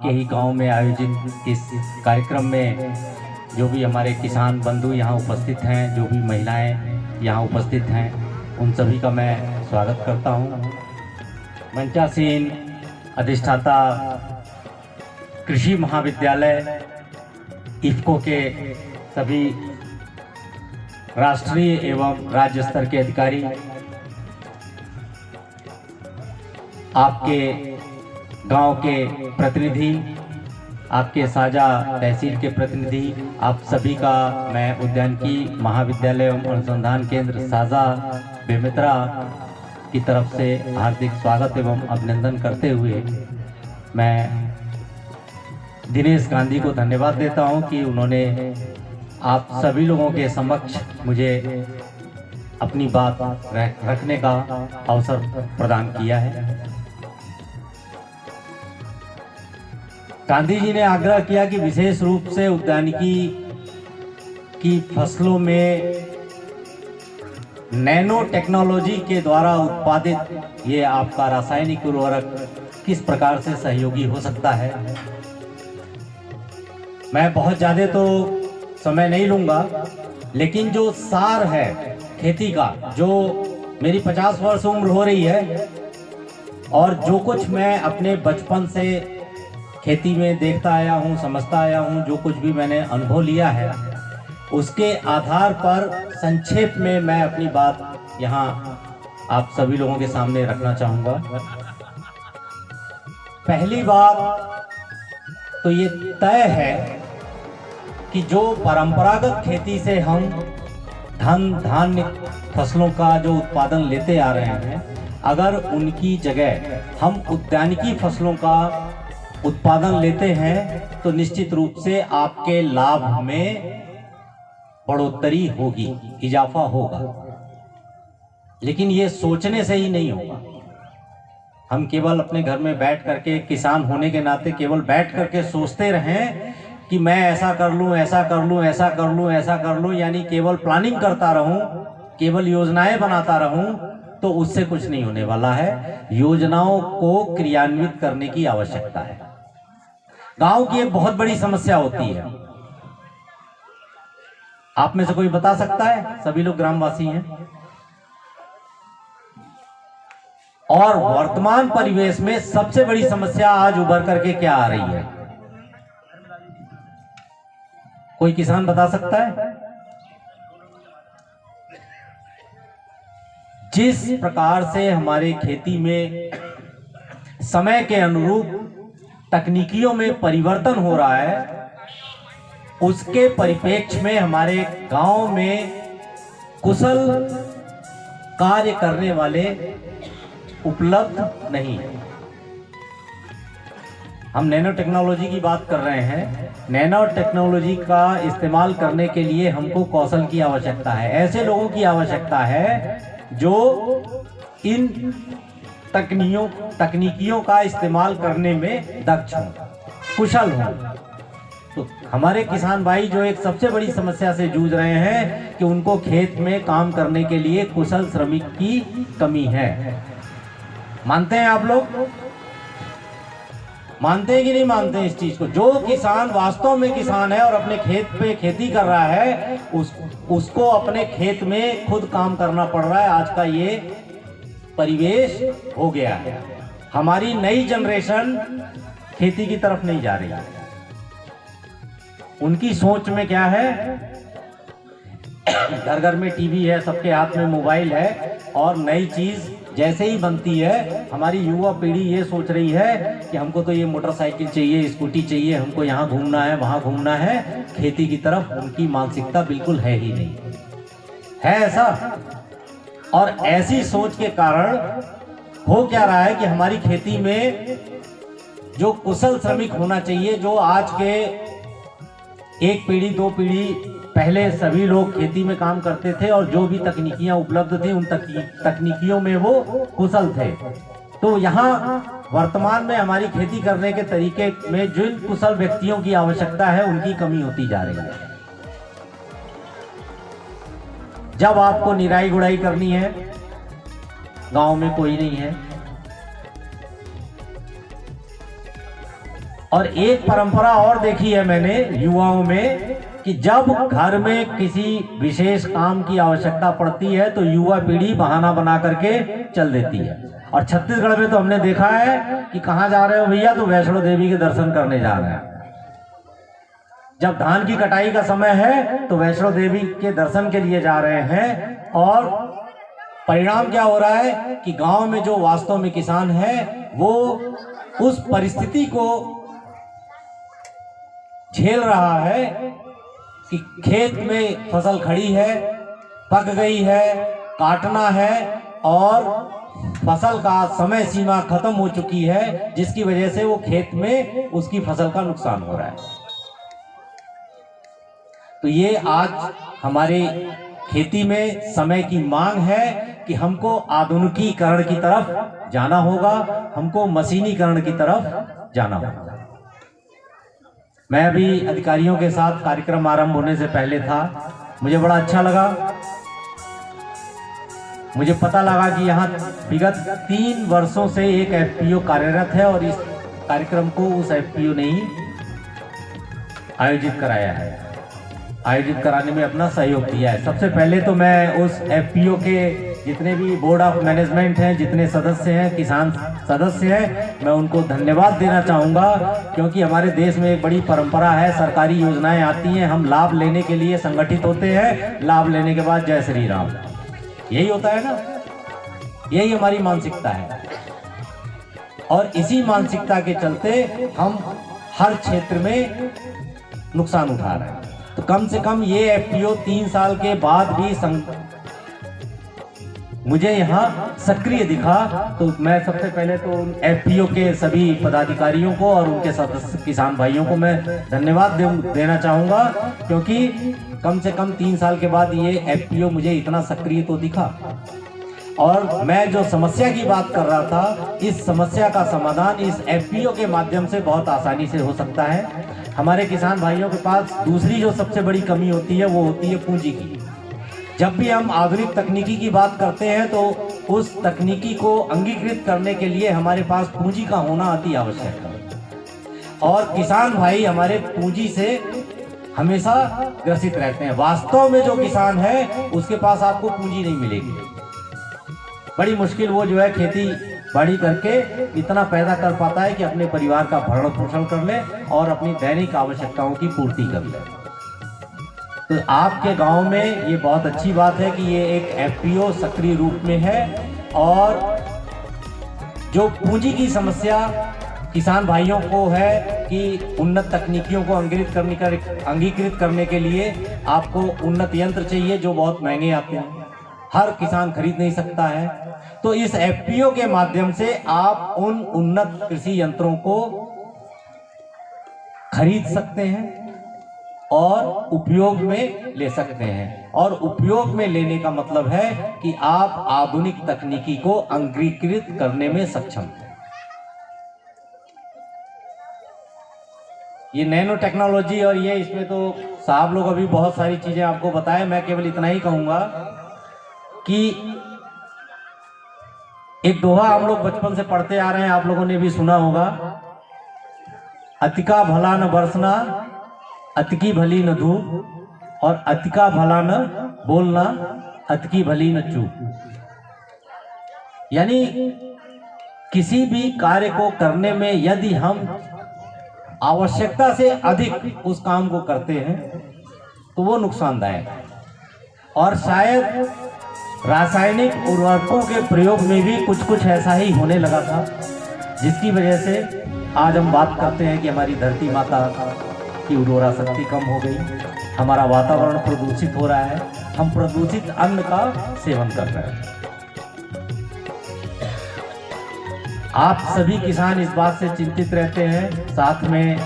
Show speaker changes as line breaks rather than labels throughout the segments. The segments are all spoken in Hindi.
आपके ही गांव में आयोजित इस कार्यक्रम में जो भी हमारे किसान बंधु यहाँ उपस्थित हैं, जो भी महिलाएं यहाँ उपस्थित हैं, उन सभी का मैं स्वागत करता हूँ। मंचासीन अधिष्ठाता कृषि महाविद्यालय इफ्को के सभी राष्ट्रीय एवं राज्य स्तर के अधिकारी, आपके गांव के प्रतिनिधि, आपके साझा तहसील के प्रतिनिधि, आप सभी का मैं उद्यानिकी महाविद्यालय एवं अनुसंधान केंद्र साझा बेमेतरा की तरफ से हार्दिक स्वागत एवं अभिनंदन करते हुए मैं दिनेश गांधी को धन्यवाद देता हूं कि उन्होंने आप सभी लोगों के समक्ष मुझे अपनी बात रखने का अवसर प्रदान किया है। गांधी जी ने आग्रह किया कि विशेष रूप से उद्यानिकी की फसलों में नैनो टेक्नोलॉजी के द्वारा उत्पादित ये आपका रासायनिक उर्वरक किस प्रकार से सहयोगी हो सकता है। मैं बहुत ज़्यादा तो समय नहीं लूँगा, लेकिन जो सार है खेती का, जो मेरी 50 वर्ष उम्र हो रही है और जो कुछ मैं अपने बचपन से खेती में देखता आया हूँ, समझता आया हूँ, जो कुछ भी मैंने अनुभव लिया है, उसके आधार पर संक्षेप में मैं अपनी बात यहाँ आप सभी लोगों के सामने रखना चाहूँगा। पहली बात तो ये तय है कि जो परंपरागत खेती से हम धान्य फसलों का जो उत्पादन लेते आ रहे हैं, अगर उनकी जगह हम उद्यानिकी फसलों का उत्पादन लेते हैं तो निश्चित रूप से आपके लाभ में बढ़ोतरी होगी, इजाफा होगा। लेकिन ये सोचने से ही नहीं होगा। हम केवल अपने घर में बैठ करके, किसान होने के नाते केवल बैठ करके सोचते रहें कि मैं ऐसा कर लूं, ऐसा कर लूं, ऐसा कर लूं, ऐसा कर लूं, यानी केवल प्लानिंग करता रहूं, केवल योजनाएं बनाता रहूं, तो उससे कुछ नहीं होने वाला है। योजनाओं को क्रियान्वित करने की आवश्यकता है। गांव की एक बहुत बड़ी समस्या होती है, आप में से कोई बता सकता है? सभी लोग ग्रामवासी हैं और वर्तमान परिवेश में सबसे बड़ी समस्या आज उभर करके क्या आ रही है? कोई किसान बता सकता है? जिस प्रकार से हमारे खेती में समय के अनुरूप तकनीकियों में परिवर्तन हो रहा है, उसके परिप्रेक्ष्य में हमारे गांव में कुशल कार्य करने वाले उपलब्ध नहीं है। हम नैनो टेक्नोलॉजी की बात कर रहे हैं। नैनो टेक्नोलॉजी का इस्तेमाल करने के लिए हमको कौशल की आवश्यकता है, ऐसे लोगों की आवश्यकता है जो इन तकनीकियों का इस्तेमाल करने में दक्ष हों, कुशल हों। तो हमारे किसान भाई जो एक सबसे बड़ी समस्या से जूझ रहे हैं कि उनको खेत में काम करने के लिए कुशल श्रमिक की कमी है। मानते हैं आप लोग? मानते हैं कि नहीं मानते हैं इस चीज को? जो किसान वास्तव में किसान है और अपने खेत पे खेती कर रहा है, उसको अपने खेत में खुद काम करना पड़ रहा है। आज का ये परिवेश हो गया है। हमारी नई जनरेशन खेती की तरफ नहीं जा रही है। उनकी सोच में क्या है? घर घर में टीवी है, सबके हाथ में मोबाइल है, और नई चीज जैसे ही बनती है हमारी युवा पीढ़ी ये सोच रही है कि हमको तो ये मोटरसाइकिल चाहिए, स्कूटी चाहिए, हमको यहाँ घूमना है, वहाँ घूमना है। खेती की तरफ उनकी मानसिकता बिल्कुल है ही नहीं है। ऐसा और ऐसी सोच के कारण हो क्या रहा है कि हमारी खेती में जो कुशल श्रमिक होना चाहिए, जो आज के एक पीढ़ी दो पीढ़ी पहले सभी लोग खेती में काम करते थे और जो भी तकनीकियां उपलब्ध थी उन तकनीकियों में वो कुशल थे, तो यहाँ वर्तमान में हमारी खेती करने के तरीके में जिन कुशल व्यक्तियों की आवश्यकता है उनकी कमी होती जा रही है। जब आपको निराई गुड़ाई करनी है, गांव में कोई नहीं है, और एक परंपरा और देखी है मैंने युवाओं में कि जब घर में किसी विशेष काम की आवश्यकता पड़ती है तो युवा पीढ़ी बहाना बना करके चल देती है। और छत्तीसगढ़ में तो हमने देखा है कि कहाँ जा रहे हो भैया, तो वैष्णो देवी के दर्शन करने जा रहे हैं। जब धान की कटाई का समय है तो वैष्णो देवी के दर्शन के लिए जा रहे हैं। और परिणाम क्या हो रहा है कि गांव में जो वास्तव में किसान है वो उस परिस्थिति को झेल रहा है कि खेत में फसल खड़ी है, पक गई है, काटना है और फसल का समय सीमा खत्म हो चुकी है, जिसकी वजह से वो खेत में उसकी फसल का नुकसान हो रहा है। तो ये आज हमारे खेती में समय की मांग है कि हमको आधुनिकीकरण की तरफ जाना होगा, हमको मशीनीकरण की तरफ जाना होगा। मैं अभी अधिकारियों के साथ कार्यक्रम आरंभ होने से पहले था, मुझे बड़ा अच्छा लगा। मुझे पता लगा कि यहाँ विगत 3 वर्षों से एक एफपीओ कार्यरत है और इस कार्यक्रम को उस एफपीओ ने ही आयोजित कराया है, आयोजित कराने में अपना सहयोग दिया है। सबसे पहले तो मैं उस एफपीओ के जितने भी बोर्ड ऑफ मैनेजमेंट हैं, जितने सदस्य हैं, किसान सदस्य हैं, मैं उनको धन्यवाद देना चाहूँगा, क्योंकि हमारे देश में एक बड़ी परंपरा है, सरकारी योजनाएं आती हैं, हम लाभ लेने के लिए संगठित होते हैं, लाभ लेने के बाद जय श्री राम, यही होता है ना, यही हमारी मानसिकता है। और इसी मानसिकता के चलते हम हर क्षेत्र में नुकसान उठा रहे हैं। तो कम से कम ये एफपीओ 3 साल के बाद भी मुझे यहाँ सक्रिय दिखा। तो मैं सबसे पहले तो एफपीओ के सभी पदाधिकारियों को और उनके सदस्य किसान भाइयों को मैं धन्यवाद देना चाहूँगा, क्योंकि कम से कम 3 साल के बाद ये एफपीओ मुझे इतना सक्रिय तो दिखा। और मैं जो समस्या की बात कर रहा था, इस समस्या का समाधान इस एफपीओ के माध्यम से बहुत आसानी से हो सकता है। हमारे किसान भाइयों के पास दूसरी जो सबसे बड़ी कमी होती है वो होती है पूंजी की। जब भी हम आधुनिक तकनीकी की बात करते हैं तो उस तकनीकी को अंगीकृत करने के लिए हमारे पास पूंजी का होना अति आवश्यक है। और किसान भाई हमारे पूंजी से हमेशा ग्रसित रहते हैं। वास्तव में जो किसान है उसके पास आपको पूंजी नहीं मिलेगी। बड़ी मुश्किल वो जो है खेती बाड़ी करके इतना पैदा कर पाता है कि अपने परिवार का भरण पोषण कर ले और अपनी दैनिक आवश्यकताओं की पूर्ति कर ले। तो आपके गांव में ये बहुत अच्छी बात है कि ये एक एफपीओ सक्रिय रूप में है। और जो पूंजी की समस्या किसान भाइयों को है कि उन्नत तकनीकियों को अंगीकृत करने के लिए आपको उन्नत यंत्र चाहिए जो बहुत महंगे आते हैं, हर किसान खरीद नहीं सकता है। तो इस एफपीओ के माध्यम से आप उन उन्नत कृषि यंत्रों को खरीद सकते हैं और उपयोग में ले सकते हैं। और उपयोग में लेने का मतलब है कि आप आधुनिक तकनीकी को अंगीकृत करने में सक्षम हैं। ये नैनो टेक्नोलॉजी और ये इसमें तो साहब लोग अभी बहुत सारी चीजें आपको बताएं। मैं केवल इतना ही कहूंगा कि एक दोहा हम लोग बचपन से पढ़ते आ रहे हैं, आप लोगों ने भी सुना होगा, अतिका भला न बरसना, अतिकी भली न धूप, और अतिका भला न बोलना, अतिकी भली न चूप। यानी किसी भी कार्य को करने में यदि हम आवश्यकता से अधिक उस काम को करते हैं तो वो नुकसानदायक है। और शायद रासायनिक उर्वरकों के प्रयोग में भी कुछ ऐसा ही होने लगा था, जिसकी वजह से आज हम बात करते हैं कि हमारी धरती माता की उर्वरा शक्ति कम हो गई, हमारा वातावरण प्रदूषित हो रहा है, हम प्रदूषित अन्न का सेवन कर रहे हैं। आप सभी किसान इस बात से चिंतित रहते हैं, साथ में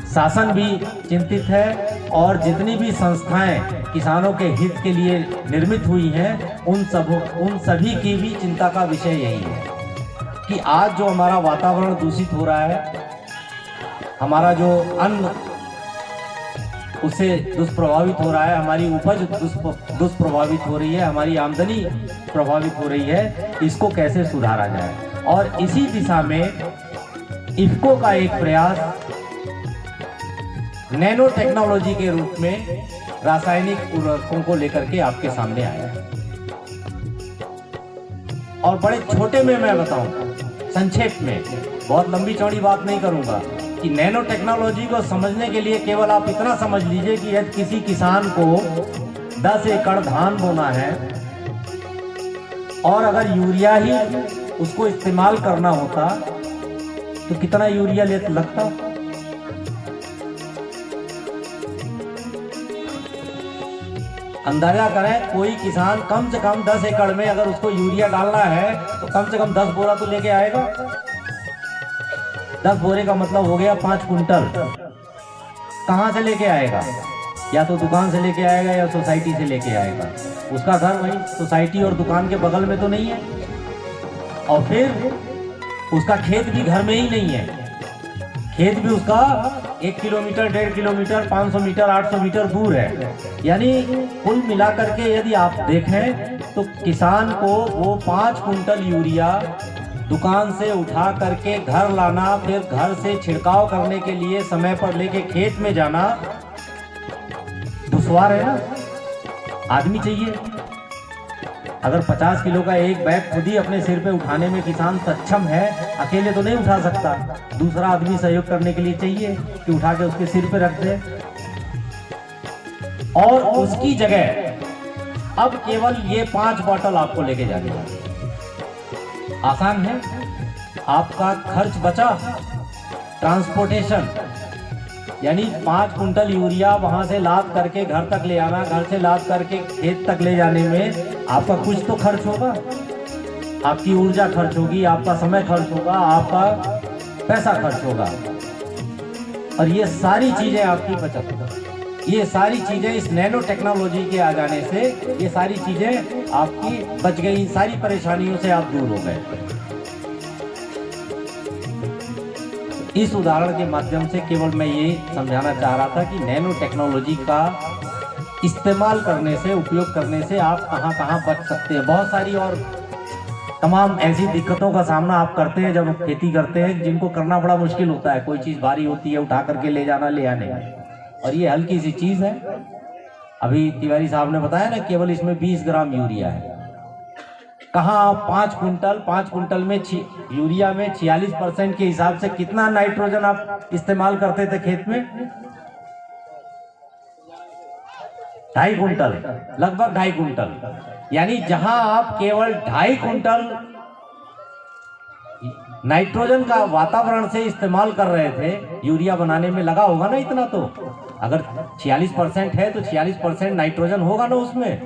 शासन भी चिंतित है, और जितनी भी संस्थाएं किसानों के हित के लिए निर्मित हुई हैं उन सभी की भी चिंता का विषय यही है कि आज जो हमारा वातावरण दूषित हो रहा है, हमारा जो अन्न उससे दुष्प्रभावित हो रहा है, हमारी उपज दुष्प्रभावित हो रही है, हमारी आमदनी प्रभावित हो रही है, इसको कैसे सुधारा जाए। और इसी दिशा में इफ्को का एक प्रयास नैनो टेक्नोलॉजी के रूप में रासायनिक उर्वरकों को लेकर के आपके सामने आया है। और बड़े छोटे में मैं बताऊं, संक्षेप में, बहुत लंबी चौड़ी बात नहीं करूंगा, कि नैनो टेक्नोलॉजी को समझने के लिए केवल आप इतना समझ लीजिए कि यदि किसी किसान को 10 एकड़ धान बोना है और अगर यूरिया ही उसको इस्तेमाल करना होता तो कितना यूरिया लगता। अंदाजा करें, कोई किसान कम से कम 10 एकड़ में अगर उसको यूरिया डालना है तो कम से कम 10 बोरा तो लेके आएगा। 10 बोरे का मतलब हो गया 5 कुंटल। कहाँ से लेके आएगा? या तो दुकान से लेके आएगा या सोसाइटी से लेके आएगा। उसका घर वहीं सोसाइटी और दुकान के बगल में तो नहीं है, और फिर उसका खेत भी घर में ही नहीं है। खेत भी उसका 1 किलोमीटर, 1.5 किलोमीटर, 500 मीटर, 800 मीटर दूर है। यानी कुल मिलाकर के यदि आप देखें तो किसान को वो 5 कुंटल यूरिया दुकान से उठा करके घर लाना, फिर घर से छिड़काव करने के लिए समय पर लेके खेत में जाना दुश्वार है ना। आदमी चाहिए। अगर 50 किलो का एक बैग खुद ही अपने सिर पे उठाने में किसान सक्षम है, अकेले तो नहीं उठा सकता, दूसरा आदमी सहयोग करने के लिए चाहिए कि उठा के उसके सिर पे रख दे। और उसकी जगह अब केवल ये 5 बॉटल आपको लेके जाने हैं। आसान है, आपका खर्च बचा, ट्रांसपोर्टेशन, यानी 5 कुंटल यूरिया वहां से लाद करके घर तक ले आना, घर से लाद करके खेत तक ले जाने में आपका कुछ तो खर्च होगा। आपकी ऊर्जा खर्च होगी, आपका समय खर्च होगा, आपका पैसा खर्च होगा, और ये सारी चीजें आपकी बचत होगी। ये सारी चीजें इस नैनो टेक्नोलॉजी के आ जाने से ये सारी चीजें आपकी बच गई, सारी परेशानियों से आप दूर हो गए। इस उदाहरण के माध्यम से केवल मैं ये समझाना चाह रहा था कि नैनो टेक्नोलॉजी का इस्तेमाल करने से, उपयोग करने से आप कहां कहां बच सकते हैं। बहुत सारी और तमाम ऐसी दिक्कतों का सामना आप करते हैं जब खेती करते हैं, जिनको करना बड़ा मुश्किल होता है। कोई चीज़ भारी होती है, उठा करके ले जाना, ले आने, और ये हल्की सी चीज़ है। अभी तिवारी साहब ने बताया ना, केवल इसमें 20 ग्राम यूरिया है। कहाँ आप 5 कुंटल में यूरिया में 46% के हिसाब से कितना नाइट्रोजन आप इस्तेमाल करते थे खेत में? 2.5 कुंटल, लगभग 2.5 कुंटल। यानी जहां आप केवल 2.5 कुंटल नाइट्रोजन का वातावरण से इस्तेमाल कर रहे थे, यूरिया बनाने में लगा होगा ना इतना। तो अगर 46% है तो 46% नाइट्रोजन होगा ना उसमें,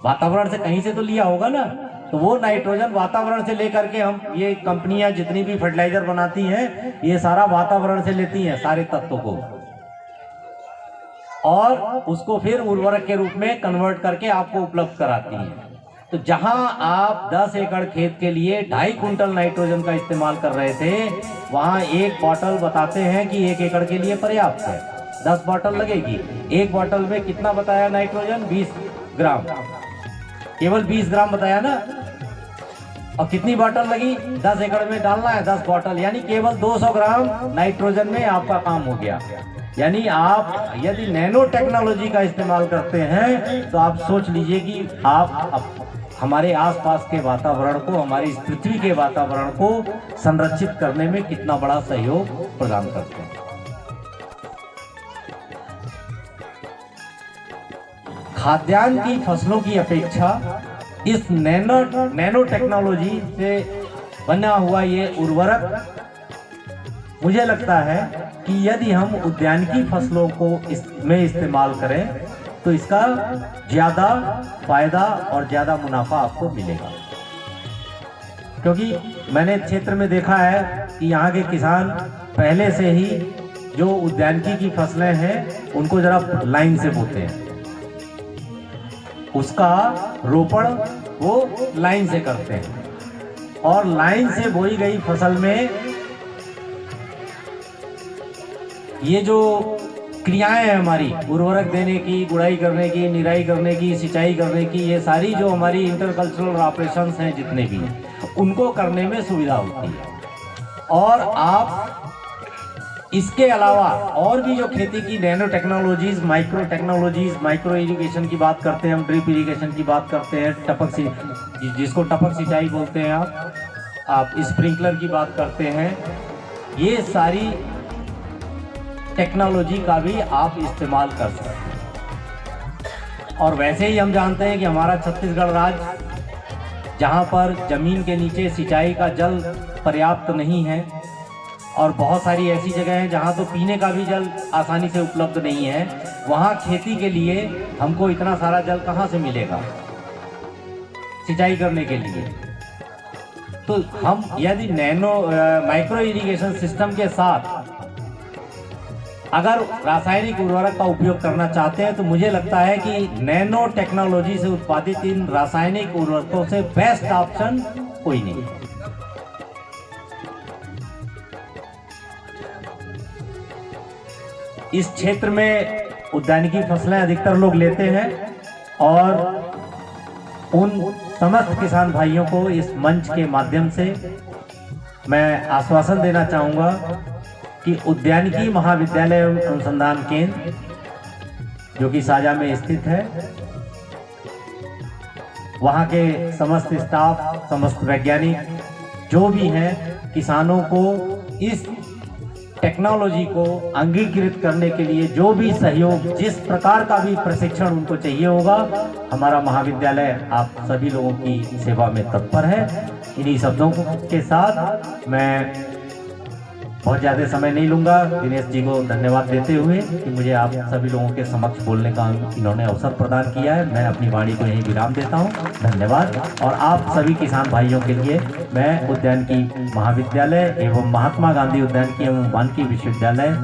वातावरण से कहीं से तो लिया होगा ना। तो वो नाइट्रोजन वातावरण से लेकर के हम, ये कंपनियां जितनी भी फर्टिलाइजर बनाती हैं, ये सारा वातावरण से लेती हैं सारे तत्वों को, और उसको फिर उर्वरक के रूप में कन्वर्ट करके आपको उपलब्ध कराती हैं। तो जहां आप 10 एकड़ खेत के लिए 2.5 कुंटल नाइट्रोजन का इस्तेमाल कर रहे थे, वहां एक बॉटल बताते हैं कि 1 एकड़ के लिए पर्याप्त है। 10 बॉटल लगेगी। एक बॉटल में कितना बताया नाइट्रोजन? 20 ग्राम, केवल 20 ग्राम बताया ना। और कितनी बॉटल लगी? 10 एकड़ में डालना है 10 बॉटल, यानी केवल 200 ग्राम नाइट्रोजन में आपका काम हो गया। यानी आप यदि नैनो टेक्नोलॉजी का इस्तेमाल करते हैं तो आप सोच लीजिए कि आप हमारे आसपास के वातावरण को, हमारी इस पृथ्वी के वातावरण को संरक्षित करने में कितना बड़ा सहयोग प्रदान करते हैं। खाद्यान्न की फसलों की अपेक्षा इस नैनो टेक्नोलॉजी से बना हुआ ये उर्वरक, मुझे लगता है कि यदि हम उद्यानिकी फसलों को इसमें इस्तेमाल करें तो इसका ज़्यादा फायदा और ज़्यादा मुनाफा आपको मिलेगा। क्योंकि मैंने क्षेत्र में देखा है कि यहाँ के किसान पहले से ही जो उद्यानिकी की फसलें हैं उनको जरा लाइन से बोते हैं, उसका रोपण वो लाइन से करते हैं, और लाइन से बोई गई फसल में ये जो क्रियाएं हैं हमारी, उर्वरक देने की, गुड़ाई करने की, निराई करने की, सिंचाई करने की, ये सारी जो हमारी इंटरकल्चरल ऑपरेशंस हैं जितने भी, उनको करने में सुविधा होती है। और आप इसके अलावा और भी जो खेती की nano technologies, micro technologies, micro irrigation की बात करते हैं हम, ड्रिप इरिगेशन की बात करते हैं, जिसको टपक सिंचाई बोलते हैं आप स्प्रिंकलर की बात करते हैं, ये सारी टेक्नोलॉजी का भी आप इस्तेमाल कर सकते हैं। और वैसे ही हम जानते हैं कि हमारा छत्तीसगढ़ राज्य, जहाँ पर ज़मीन के नीचे सिंचाई का जल पर्याप्त नहीं है और बहुत सारी ऐसी जगह हैं जहाँ तो पीने का भी जल आसानी से उपलब्ध नहीं है, वहाँ खेती के लिए हमको इतना सारा जल कहाँ से मिलेगा सिंचाई करने के लिए। तो हम यदि माइक्रो इरिगेशन सिस्टम के साथ अगर रासायनिक उर्वरक का उपयोग करना चाहते हैं तो मुझे लगता है कि नैनो टेक्नोलॉजी से उत्पादित इन रासायनिक उर्वरकों से बेस्ट ऑप्शन कोई नहीं है। इस क्षेत्र में उद्यानिकी फसलें अधिकतर लोग लेते हैं और उन समस्त किसान भाइयों को इस मंच के माध्यम से मैं आश्वासन देना चाहूँगा कि उद्यानिकी महाविद्यालय एवं अनुसंधान केंद्र जो कि साजा में स्थित है, वहाँ के समस्त स्टाफ, समस्त वैज्ञानिक जो भी हैं, किसानों को इस टेक्नोलॉजी को अंगीकृत करने के लिए जो भी सहयोग, जिस प्रकार का भी प्रशिक्षण उनको चाहिए होगा, हमारा महाविद्यालय आप सभी लोगों की सेवा में तत्पर है। इन्हीं शब्दों के साथ मैं बहुत ज़्यादा समय नहीं लूँगा। दिनेश जी को धन्यवाद देते हुए कि मुझे आप सभी लोगों के समक्ष बोलने का इन्होंने अवसर प्रदान किया है, मैं अपनी वाणी को यहीं विराम देता हूँ। धन्यवाद। और आप सभी किसान भाइयों के लिए मैं उद्यानिकी महाविद्यालय एवं महात्मा गांधी उद्यानिकी एवं वानिकी विश्वविद्यालय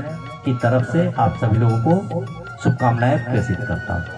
की तरफ से आप सभी लोगों को शुभकामनाएं प्रेषित करता हूँ।